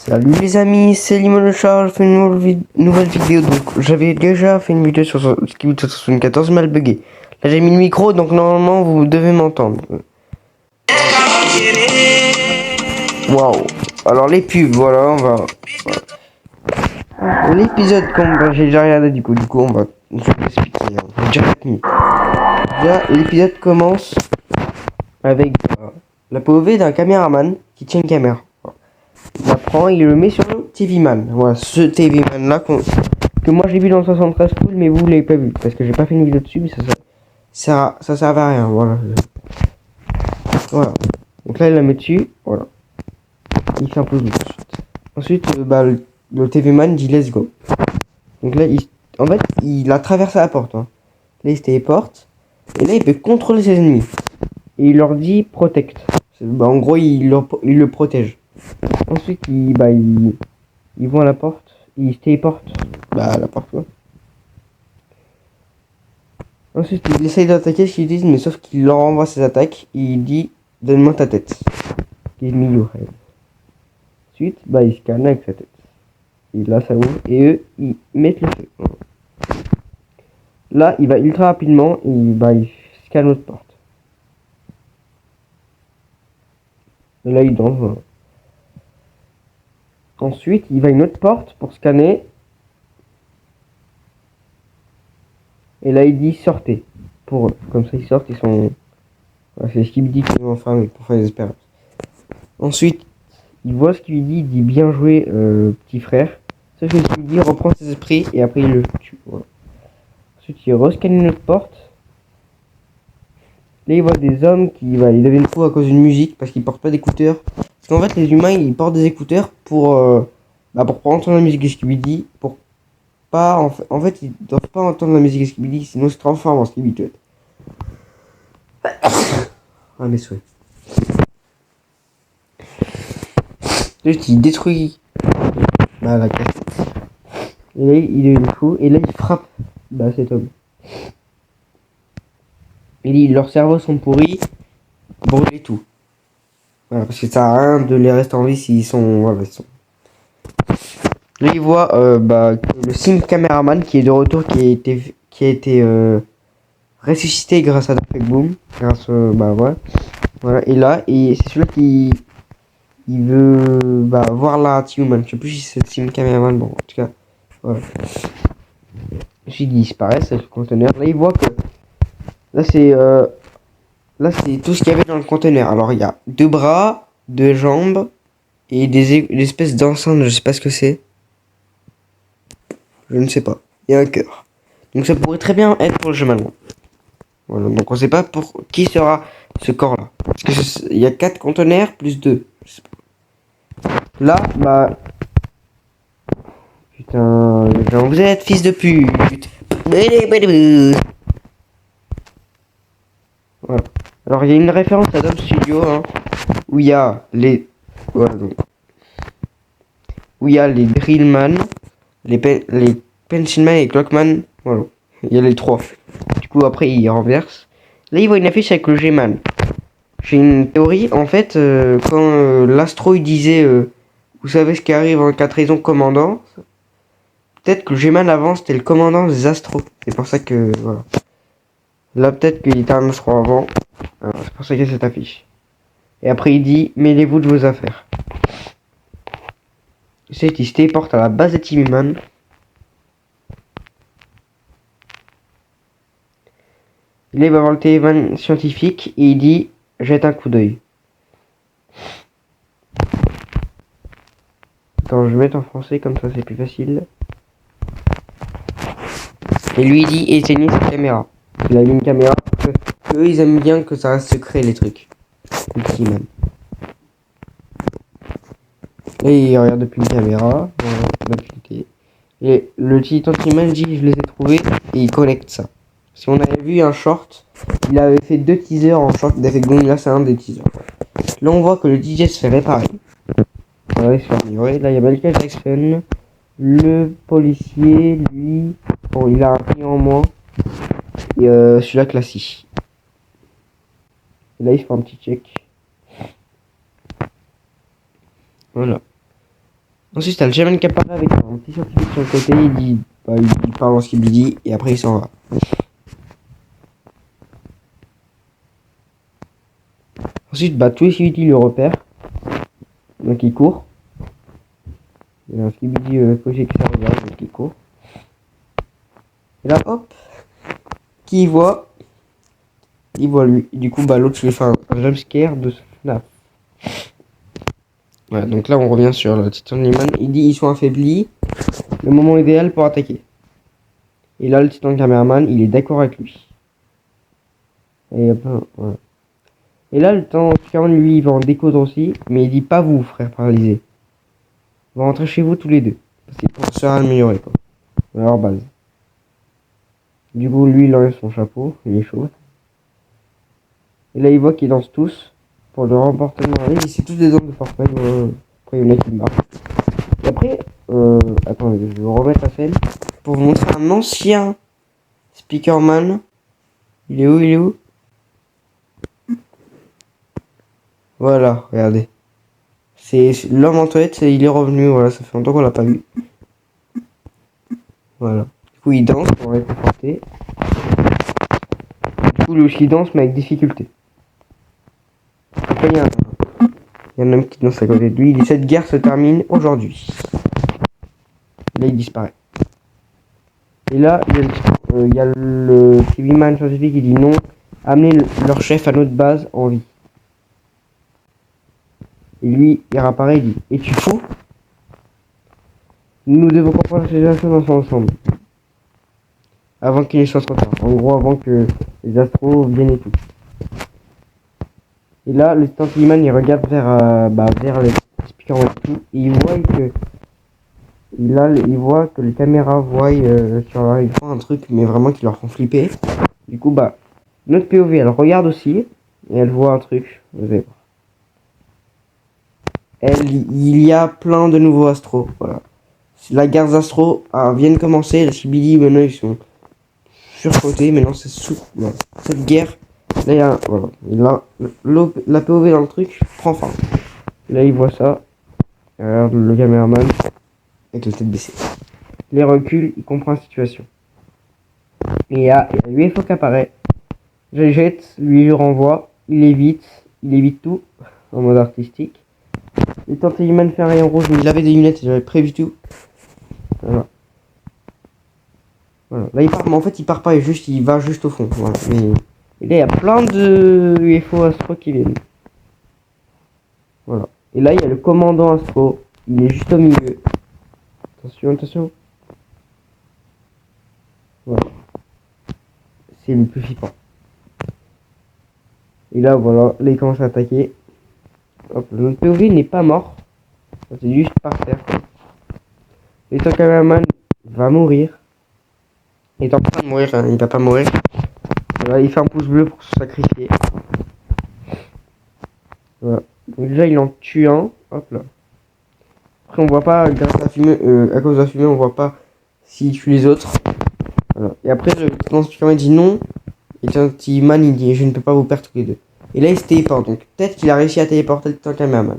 Salut les amis, c'est Limon le Chat, je fais une nouvelle vidéo. Donc j'avais déjà fait une vidéo sur Skibidi 74, mal bugué. Là j'ai mis le micro, donc normalement vous devez m'entendre. Waouh. Alors les pubs, voilà, on va... L'épisode qu'on j'ai déjà regardé du coup on va... Je vais expliquer, on va déjà fini. Déjà l'épisode commence avec la POV d'un caméraman qui tient une caméra. Il la prend, il le met sur le TV Man. Voilà, ce TV Man là que moi j'ai vu dans le 73 Pool, mais vous l'avez pas vu parce que j'ai pas fait une vidéo dessus, mais ça servait à rien. Voilà. Voilà. Donc là il la met dessus, voilà. Il fait un peu tout de suite. Ensuite, le TV Man dit let's go. Donc là, en fait, il a traversé la porte. Hein. Là, il se téléporte. Et là, il peut contrôler ses ennemis. Et il leur dit protect. En gros, il le protège. Ensuite, ils vont à la porte. Ils se téléportent. À la porte, quoi. Ensuite, il essaye d'attaquer ce qu'ils disent, mais sauf qu'il leur envoie ses attaques. Et il dit donne-moi ta tête. Give me your head. Ensuite, il scanne avec sa tête. Et là, ça ouvre. Et eux, ils mettent le feu. Là, il va ultra rapidement. Et il scanne l'autre porte. Et là, il danse. Voilà. Ensuite, il va à une autre porte pour scanner. Et là, il dit sortez. Pour eux. Comme ça, ils sortent. Ils sont. Voilà, c'est ce qu'il me dit qu'ils vont enfin pour faire des expériences. Ensuite, il voit ce qu'il lui dit. Il dit bien joué, petit frère. Sauf que ce qu'il dit reprend ses esprits. Et après, il le tue. Voilà. Ensuite, il rescanne une autre porte. Là, il voit des hommes qui ils deviennent fous à cause d'une musique parce qu'ils portent pas d'écouteurs. Parce qu'en fait, les humains, ils portent des écouteurs pour pas entendre la musique de Skibidi, pour pas en fait, ils doivent pas entendre la musique de Skibidi, sinon ils se transforment en Skibidi. Ah mes souhaits. Juste, il détruit la cassette. Et là, il devient fou et là, il frappe cet homme. Il dit leurs cerveaux sont pourris, brûlez tout. Voilà, parce que ça sert à rien de les rester en vie s'ils sont. Voilà, ils sont. Là, il voit que le Sim Cameraman qui est de retour, qui a été ressuscité grâce à Dark Boom. Grâce, voilà. Et là, c'est celui-là qui il veut voir la T-Human. Je sais plus si c'est Sim Cameraman. Bon, en tout cas, voilà. Ensuite, il disparaît, c'est le conteneur. Là, il voit que là, c'est tout ce qu'il y avait dans le conteneur. Alors, il y a 2 bras, 2 jambes et des espèces d'enceintes. Je sais pas ce que c'est. Je ne sais pas. Et un cœur. Donc ça pourrait très bien être pour le chemin loin. Voilà, donc on sait pas pour qui sera ce corps-là. Parce que il y a 4 conteneurs plus 2. Je sais pas. Là, putain, vous êtes fils de pute. Voilà. Alors il y a une référence à Dom Studio, hein, où il y a les... Voilà, donc. Où il y a les Drillman, les Pencilman et Clockman. Voilà. Il y a les 3. Du coup, après, il renverse. Là, il voit une affiche avec le G-Man. J'ai une théorie. En fait, quand l'astro il disait vous savez ce qui arrive en 4 raisons commandant, peut-être que le G-Man avant c'était le commandant des astros. C'est pour ça que. Voilà. Là, peut-être qu'il était un astro avant. C'est pour ça qu'il y a cette affiche. Et après, il dit mêlez-vous de vos affaires. Il se téléporte à la base des T-Man. Là, il va voir le téléman scientifique et il dit jette un coup d'œil. Attends, je vais mettre en français comme ça c'est plus facile. Et lui il dit éteignez cette caméra. Il a mis une caméra. Eux ils aiment bien que ça reste secret les trucs. Petit même. Et il regarde depuis une caméra. Voilà, et le petit Antiman dit je les ai trouvés et il connecte ça. Si on avait vu un short, il avait fait 2 teasers en short d'effet Gong, là c'est un des teasers. Là on voit que le DJ se fait réparer. Voilà, il se fait améliorer. Là il y a Michael Jackson, le policier, lui, bon il a un prix en moins. Et celui-là classique. Et là il fait un petit check. Voilà. Ensuite, t'as le Shaman qui apparaît avec un petit scientifique sur le côté, il parle en skibidi, et après il s'en va. Ensuite, bah, tous les skibidi le repèrent, donc il court. Il y a un skibidi fauché qui s'arrive, donc il court. Et là, hop, qui il voit lui. Et du coup, bah, l'autre, je lui fais un jumpscare de ce FNAF. Voilà, donc là, on revient sur le Titan Liman. Il dit ils sont affaiblis, le moment idéal pour attaquer. Et là, le Titan Caméraman, il est d'accord avec lui. Et, voilà. Et là, le Titan Caméraman, lui, il va en découdre aussi, mais il dit pas vous, frère paralysé. On va rentrer chez vous tous les deux. C'est pour se améliorer, quoi. À leur base. Du coup, lui, il enlève son chapeau, il est chaud. Et là, il voit qu'ils dansent tous pour le remportement. C'est tous des hommes de Fortnite. Après, il y en a qui marquent. Et après, attendez, je vais remettre la scène pour vous montrer un ancien Speakerman. Il est où? Voilà, regardez. C'est l'homme en toilette, il est revenu. Voilà, ça fait longtemps qu'on l'a pas vu. Voilà. Du coup, il danse pour réconforter. Du coup, lui aussi, il danse, mais avec difficulté. Après, il y a un homme qui danse à côté de lui. Il dit cette guerre se termine aujourd'hui. Là, il disparaît. Et là, il y a le TV Man scientifique qui dit non, amenez leur chef à notre base en vie. Et lui, il réapparaît, il dit es-tu fou? Nous devons comprendre la situation ensemble. Avant qu'il ne soit trop tard. En gros, avant que les astros viennent et tout. Et là, le TV Man, il regarde vers les speakers et tout. Et il voit que les caméras voient sur leur écran un truc, mais vraiment qui leur font flipper. Du coup, bah, notre POV, elle regarde aussi, et elle voit un truc, vous allez voir. Il y a plein de nouveaux astros, voilà. La guerre d'astros vient de commencer, les Sibili, maintenant ils sont surcotés, maintenant c'est voilà. Cette guerre, là il y a, voilà. Et là, la POV dans le truc prend fin. Là il voit ça, il regarde le caméraman, avec la tête baissée. Il recule, il comprend la situation. Et il y a l'UFO qui apparaît. Je le jette, lui je renvoie, il évite tout, en mode artistique. Le Tantéliman fait un rayon rouge, mais il avait des lunettes, j'avais prévu tout. Voilà. Là il part, mais en fait il part pas, il va juste au fond. Voilà. Mais et là il y a plein de UFO Astro qui viennent. Voilà. Et là il y a le commandant Astro, il est juste au milieu. Attention. Voilà. C'est le plus flippant. Et là voilà, là il commence à attaquer. Hop, notre POV n'est pas mort. C'est juste par terre. Et ton cameraman va mourir. Il est en train de mourir, hein, il va pas mourir. Voilà, il fait un pouce bleu pour se sacrifier. Voilà. Donc déjà il en tue un. Hop là. Après on voit pas, grâce à la fumée, à cause de la fumée, on voit pas s'il tue les autres. Voilà. Et après le cameraman dit non. Et le man il dit je ne peux pas vous perdre tous les deux. Et là il se téléporte. Donc peut-être qu'il a réussi à téléporter le cameraman.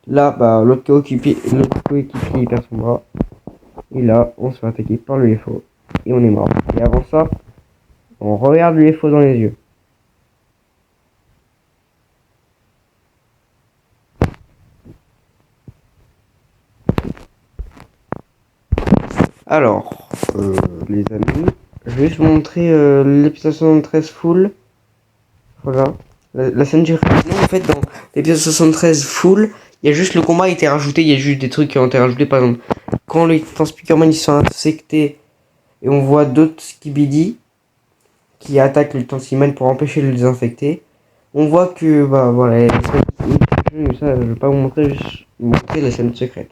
Là, bah, l'autre coéquipier il perd son bras. Et là, on se fait attaquer par le UFO. Et on est mort. Et avant ça, on regarde le UFO dans les yeux. Alors, les amis, je vais juste vous montrer l'épisode 73 full. Voilà. La scène du non, en fait, dans l'épisode 73 full, il y a juste le combat a été rajouté, il y a juste des trucs qui ont été rajoutés, par exemple. Quand les Speakerman ils sont infectés et on voit d'autres Skibidi qui attaquent le Tansiman pour empêcher de le désinfecter, on voit que, bah voilà, ça je vais pas vous montrer, juste vous montrer la scène secrète.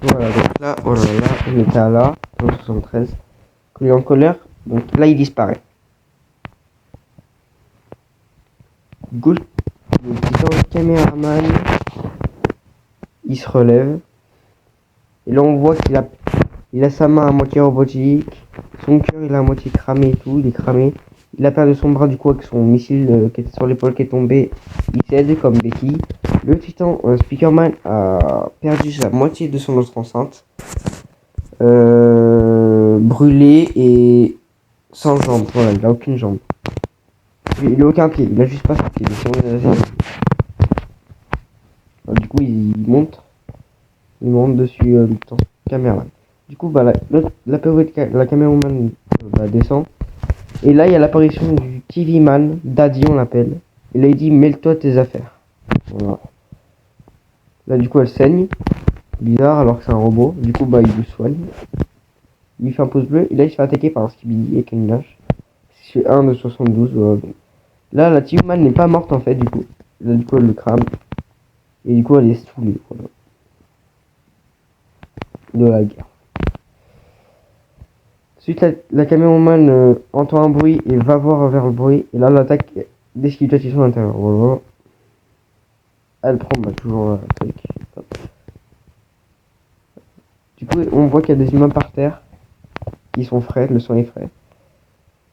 Voilà, donc là, voilà, là, on était à là, en 73. Quand il est en colère, donc là il disparaît. Gauche, le petit caméraman, il se relève. Et là on voit il a sa main à moitié robotique, son cœur il est à moitié cramé et tout, il est cramé. Il a perdu son bras du coup avec son missile qui était sur l'épaule qui est tombé. Il cède comme Betty. Le titan Speakerman a perdu sa moitié de son autre enceinte. Brûlé et sans jambe. Voilà, il a aucune jambe. Il a aucun pied, il a juste pas son pied. Du coup, il monte dessus le titan Cameraman. Du coup, bah, la caméraman descend. Et là, il y a l'apparition du TV Man, Daddy on l'appelle. Et là, il dit, mêle-toi tes affaires. Voilà. Là, du coup, elle saigne. Bizarre, alors que c'est un robot. Du coup, bah, il le soigne. Il lui fait un pouce bleu. Et là, il se fait attaquer par un Skibidi et qu'il lâche. C'est 1 de 72. Voilà. Là, la TV Man n'est pas morte, en fait, du coup. Là, du coup, elle le crame. Et du coup, elle est saoulée. Voilà. De la guerre. Ensuite, la caméraman entend un bruit et va voir vers le bruit. Et là, l'attaque dès qu'il touche son intérieur. Voilà. Elle prend toujours un truc. Du coup, on voit qu'il y a des humains par terre qui sont frais, le sang est frais.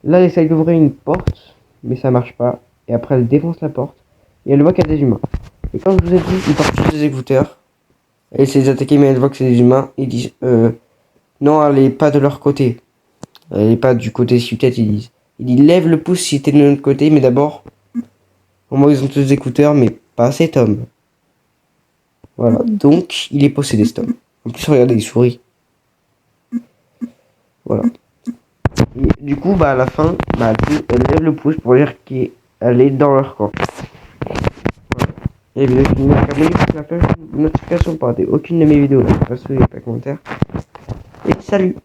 Là, elle essaye d'ouvrir une porte, mais ça marche pas. Et après, elle défonce la porte et elle voit qu'il y a des humains. Et comme je vous ai dit, ils portent tous des écouteurs. Elle essaie d'attaquer, mais elle voit que c'est des humains. Ils disent non, elle est pas de leur côté. Elle est pas du côté Sutet, ils disent. Il dit lève le pouce si t'es de notre côté, mais d'abord, au moins ils ont tous des écouteurs, mais pas cet homme. Voilà, donc il est possédé cet homme. En plus, regardez, il sourit. Voilà. Et du coup, bah à la fin, bah, elle lève le pouce pour dire qu'elle est dans leur camp. Voilà. Et bien, je finis avec la notification pour rater aucune de mes vidéos. Pas de commentaire. Et salut!